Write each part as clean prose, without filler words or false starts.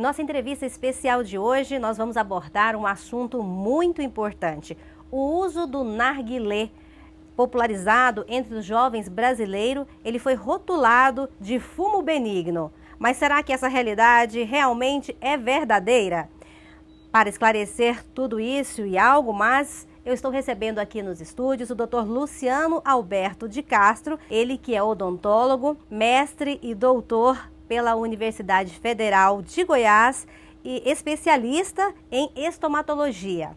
nossa entrevista especial de hoje, nós vamos abordar um assunto muito importante: o uso do narguilé. Popularizado entre os jovens brasileiros, ele foi rotulado de fumo benigno. Mas será que essa realidade realmente é verdadeira? Para esclarecer tudo isso e algo mais, eu estou recebendo aqui nos estúdios o Dr. Luciano Alberto de Castro, ele que é odontólogo, mestre e doutor pela Universidade Federal de Goiás e especialista em estomatologia.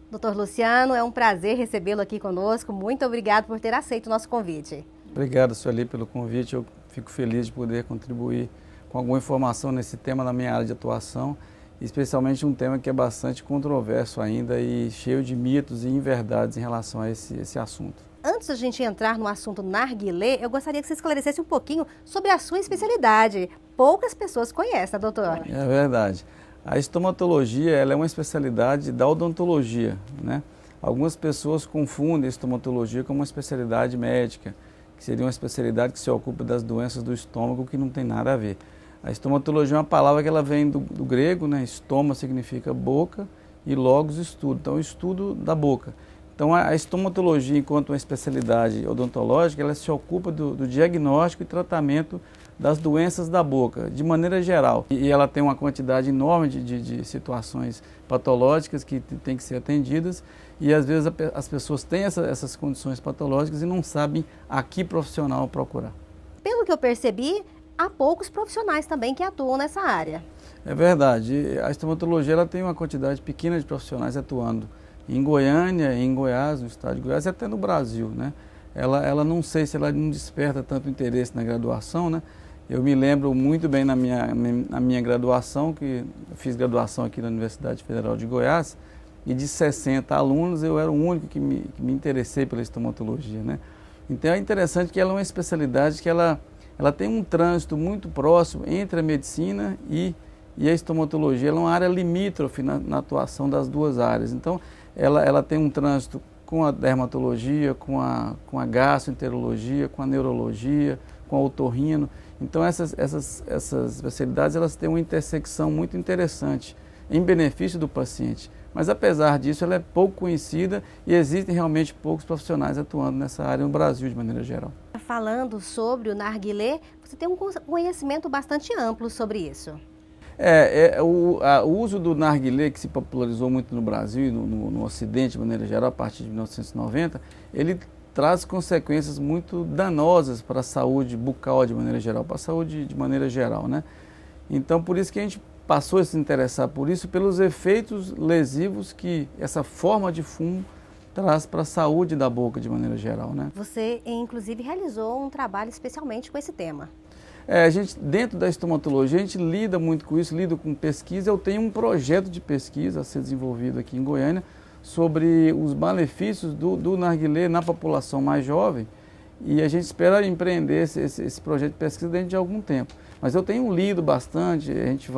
Doutor Luciano, é um prazer recebê-lo aqui conosco. Muito obrigado por ter aceito o nosso convite. Obrigado, Sueli, pelo convite. Eu fico feliz de poder contribuir com alguma informação nesse tema na minha área de atuação, especialmente um tema que é bastante controverso ainda e cheio de mitos e inverdades em relação a esse assunto. Antes da gente entrar no assunto narguilé, eu gostaria que você esclarecesse um pouquinho sobre a sua especialidade. Poucas pessoas conhecem, doutor. É verdade. A estomatologia ela é uma especialidade da odontologia, né? Algumas pessoas confundem a estomatologia com uma especialidade médica, que seria uma especialidade que se ocupa das doenças do estômago, que não tem nada a ver. A estomatologia é uma palavra que ela vem do grego, né? Estoma significa boca e logos estudo, então estudo da boca. Então a estomatologia, enquanto uma especialidade odontológica, ela se ocupa do diagnóstico e tratamento das doenças da boca, de maneira geral. E ela tem uma quantidade enorme de situações patológicas que têm que ser atendidas e às vezes as pessoas têm essas condições patológicas e não sabem a que profissional procurar. Pelo que eu percebi, há poucos profissionais também que atuam nessa área. É verdade. A estomatologia ela tem uma quantidade pequena de profissionais atuando em Goiânia, em Goiás, no estado de Goiás e até no Brasil, né? Ela não sei se ela não desperta tanto interesse na graduação, né? Eu me lembro muito bem na minha graduação, que eu fiz graduação aqui na Universidade Federal de Goiás, e de 60 alunos eu era o único que me interessei pela estomatologia, né? Então é interessante que ela é uma especialidade que ela tem um trânsito muito próximo entre a medicina e a estomatologia. Ela é uma área limítrofe na atuação das duas áreas. Então ela tem um trânsito com a dermatologia, com a gastroenterologia, com a neurologia, com a otorrino. Então essas especialidades elas têm uma intersecção muito interessante em benefício do paciente. Mas apesar disso ela é pouco conhecida e existem realmente poucos profissionais atuando nessa área no Brasil de maneira geral. Falando sobre o narguilé, você tem um conhecimento bastante amplo sobre isso. O uso do narguilé, que se popularizou muito no Brasil e no Ocidente de maneira geral a partir de 1990, ele traz consequências muito danosas para a saúde bucal de maneira geral, para a saúde de maneira geral, né? Então, por isso que a gente passou a se interessar por isso, pelos efeitos lesivos que essa forma de fumo traz para a saúde da boca de maneira geral, né? Você, inclusive, realizou um trabalho especialmente com esse tema. A gente, dentro da estomatologia, a gente lida muito com isso, lida com pesquisa. Eu tenho um projeto de pesquisa a ser desenvolvido aqui em Goiânia sobre os malefícios do narguilé na população mais jovem e a gente espera empreender esse projeto de pesquisa dentro de algum tempo. Mas eu tenho lido bastante, a gente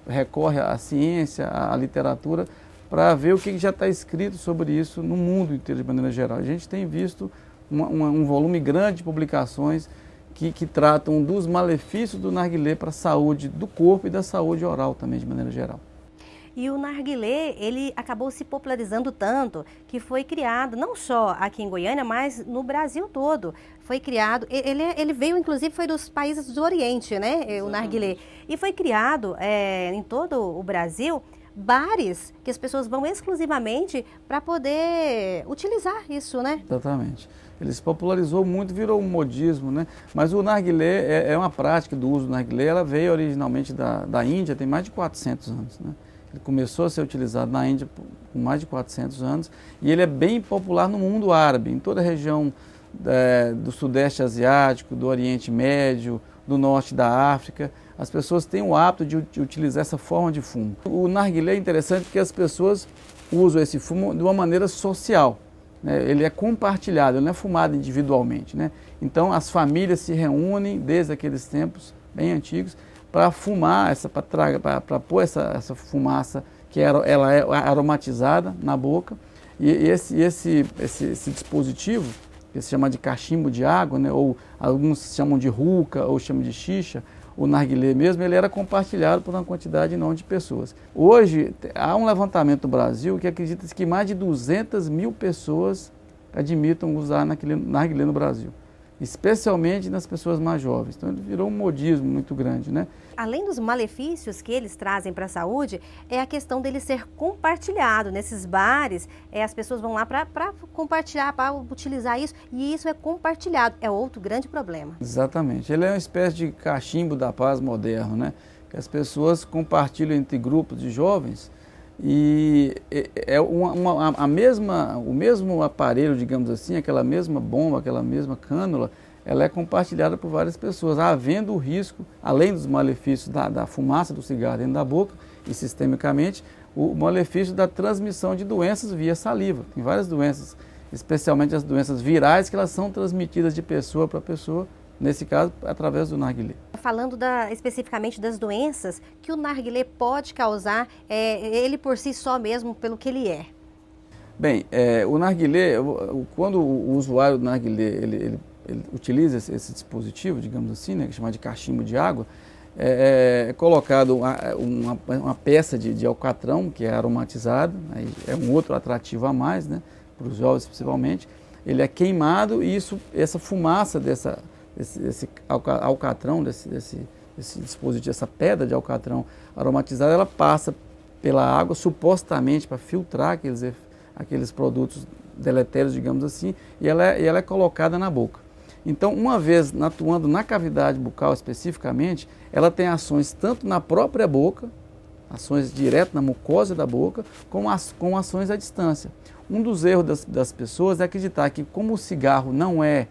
recorre à ciência, à literatura, para ver o que já está escrito sobre isso no mundo inteiro de maneira geral. A gente tem visto um volume grande de publicações que tratam dos malefícios do narguilé para a saúde do corpo e da saúde oral também de maneira geral. E o narguilé, ele acabou se popularizando tanto que foi criado, não só aqui em Goiânia, mas no Brasil todo. Foi criado, ele veio inclusive, foi dos países do Oriente, né, exatamente, o narguilé. E foi criado em todo o Brasil bares que as pessoas vão exclusivamente para poder utilizar isso, né? Exatamente. Ele se popularizou muito, virou um modismo, né? Mas o narguilé é uma prática do uso do narguilé, ela veio originalmente da Índia, tem mais de 400 anos, né? Ele começou a ser utilizado na Índia com mais de 400 anos e ele é bem popular no mundo árabe, em toda a região do Sudeste Asiático, do Oriente Médio, do Norte da África. As pessoas têm o hábito de utilizar essa forma de fumo. O narguilé é interessante porque as pessoas usam esse fumo de uma maneira social, né? Ele é compartilhado, ele não é fumado individualmente, né? Então as famílias se reúnem desde aqueles tempos bem antigos para fumar, para pôr essa fumaça que ela é aromatizada na boca. E esse dispositivo, que se chama de cachimbo de água, né, ou alguns chamam de hookah ou chamam de xixa, o narguilé mesmo, ele era compartilhado por uma quantidade enorme de pessoas. Hoje, há um levantamento no Brasil que acredita que mais de 200 mil pessoas admitam usar narguilé no Brasil, especialmente nas pessoas mais jovens. Então, ele virou um modismo muito grande, né? Além dos malefícios que eles trazem para a saúde, é a questão dele ser compartilhado. Nesses bares, as pessoas vão lá para compartilhar, para utilizar isso, e isso é compartilhado. É outro grande problema. Exatamente. Ele é uma espécie de cachimbo da paz moderno, né? Que as pessoas compartilham entre grupos de jovens e é o mesmo aparelho, digamos assim, aquela mesma bomba, aquela mesma cânula, ela é compartilhada por várias pessoas, havendo o risco, além dos malefícios da fumaça do cigarro dentro da boca e sistemicamente, o malefício da transmissão de doenças via saliva. Tem várias doenças, especialmente as doenças virais, que elas são transmitidas de pessoa para pessoa, nesse caso, através do narguilé. Falando especificamente das doenças que o narguilé pode causar, ele por si só mesmo, pelo que ele é. Bem, o narguilé, quando o usuário do narguilé, ele utiliza esse dispositivo, digamos assim, né, que é chamado de cachimbo de água, é colocado uma peça de alcatrão, que é aromatizado, aí é um outro atrativo a mais, né, para os jovens principalmente. Ele é queimado e essa fumaça desse alcatrão, desse dispositivo, essa pedra de alcatrão aromatizada, ela passa pela água supostamente para filtrar aqueles produtos deletérios, digamos assim, e ela é colocada na boca. Então, uma vez atuando na cavidade bucal especificamente, ela tem ações tanto na própria boca, ações direto na mucosa da boca, como com ações à distância. Um dos erros das pessoas é acreditar que, como o cigarro não é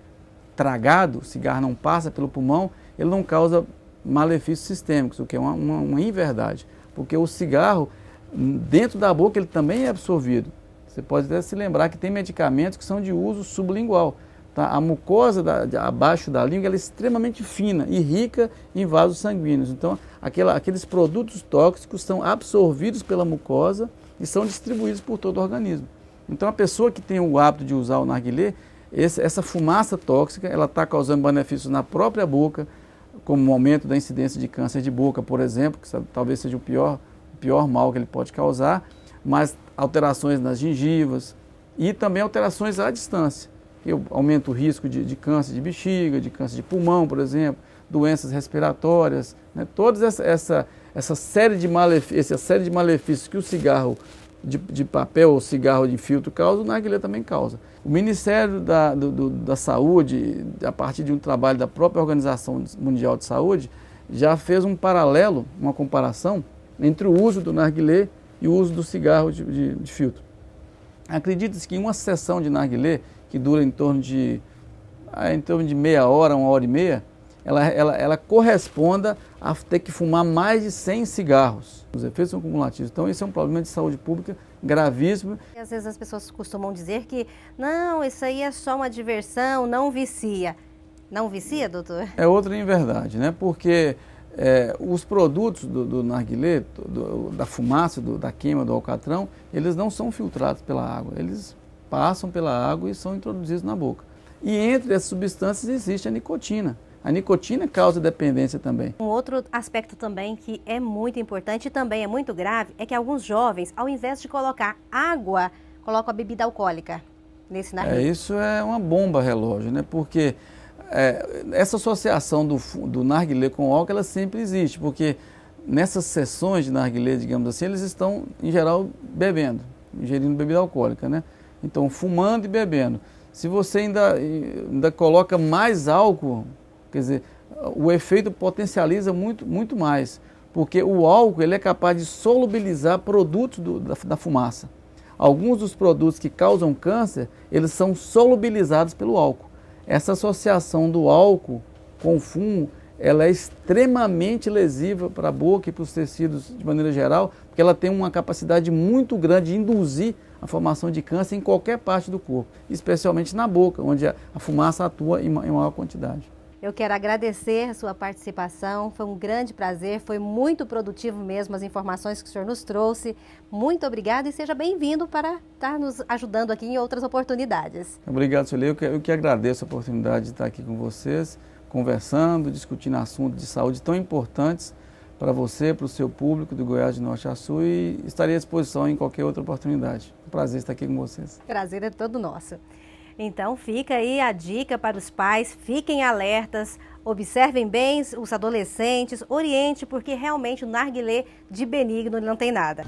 tragado, o cigarro não passa pelo pulmão, ele não causa malefícios sistêmicos, o que é uma inverdade. Porque o cigarro, dentro da boca, ele também é absorvido. Você pode até se lembrar que tem medicamentos que são de uso sublingual. Tá? A mucosa abaixo da língua ela é extremamente fina e rica em vasos sanguíneos. Então, aqueles produtos tóxicos são absorvidos pela mucosa e são distribuídos por todo o organismo. Então, a pessoa que tem o hábito de usar o narguilé, essa fumaça tóxica, ela está causando benefícios na própria boca, como o aumento da incidência de câncer de boca, por exemplo, que talvez seja o pior mal que ele pode causar, mas alterações nas gengivas e também alterações à distância. Aumenta o risco de câncer de bexiga, de câncer de pulmão, por exemplo, doenças respiratórias, né? Toda essa série de malefícios que o cigarro de papel ou cigarro de filtro causa, o narguilé também causa. O Ministério da Saúde, a partir de um trabalho da própria Organização Mundial de Saúde, já fez um paralelo, uma comparação entre o uso do narguilé e o uso do cigarro de filtro. Acredita-se que em uma sessão de narguilé, que dura em torno de meia hora, 1h30, ela corresponda a ter que fumar mais de 100 cigarros. Os efeitos são cumulativos. Então, esse é um problema de saúde pública gravíssimo. E às vezes as pessoas costumam dizer que, não, isso aí é só uma diversão, não vicia. Não vicia, doutor? É outra inverdade, né? Porque os produtos do narguilé, da fumaça, da queima do alcatrão, eles não são filtrados pela água. Eles passam pela água e são introduzidos na boca. E entre essas substâncias existe a nicotina. A nicotina causa dependência também. Um outro aspecto também que é muito importante e também é muito grave é que alguns jovens, ao invés de colocar água, colocam a bebida alcoólica nesse narguilé. Isso é uma bomba relógio, né? Porque essa associação do narguilé com o álcool, ela sempre existe, porque nessas sessões de narguilé, digamos assim, eles estão, em geral, bebendo, ingerindo bebida alcoólica, né? Então, fumando e bebendo. Se você ainda coloca mais álcool, quer dizer, o efeito potencializa muito mais, porque o álcool ele é capaz de solubilizar produtos da fumaça. Alguns dos produtos que causam câncer, eles são solubilizados pelo álcool. Essa associação do álcool com o fumo, ela é extremamente lesiva para a boca e para os tecidos de maneira geral, porque ela tem uma capacidade muito grande de induzir a formação de câncer em qualquer parte do corpo, especialmente na boca, onde a fumaça atua em maior quantidade. Eu quero agradecer a sua participação, foi um grande prazer, foi muito produtivo mesmo as informações que o senhor nos trouxe. Muito obrigada e seja bem-vindo para estar nos ajudando aqui em outras oportunidades. Obrigado, Sueli. Eu que agradeço a oportunidade de estar aqui com vocês, conversando, discutindo assuntos de saúde tão importantes para você, para o seu público do Goiás de Norte a Sul, e estarei à disposição em qualquer outra oportunidade. Um prazer estar aqui com vocês. Prazer é todo nosso. Então fica aí a dica para os pais, fiquem alertas, observem bem os adolescentes, oriente, porque realmente o narguilé de benigno não tem nada.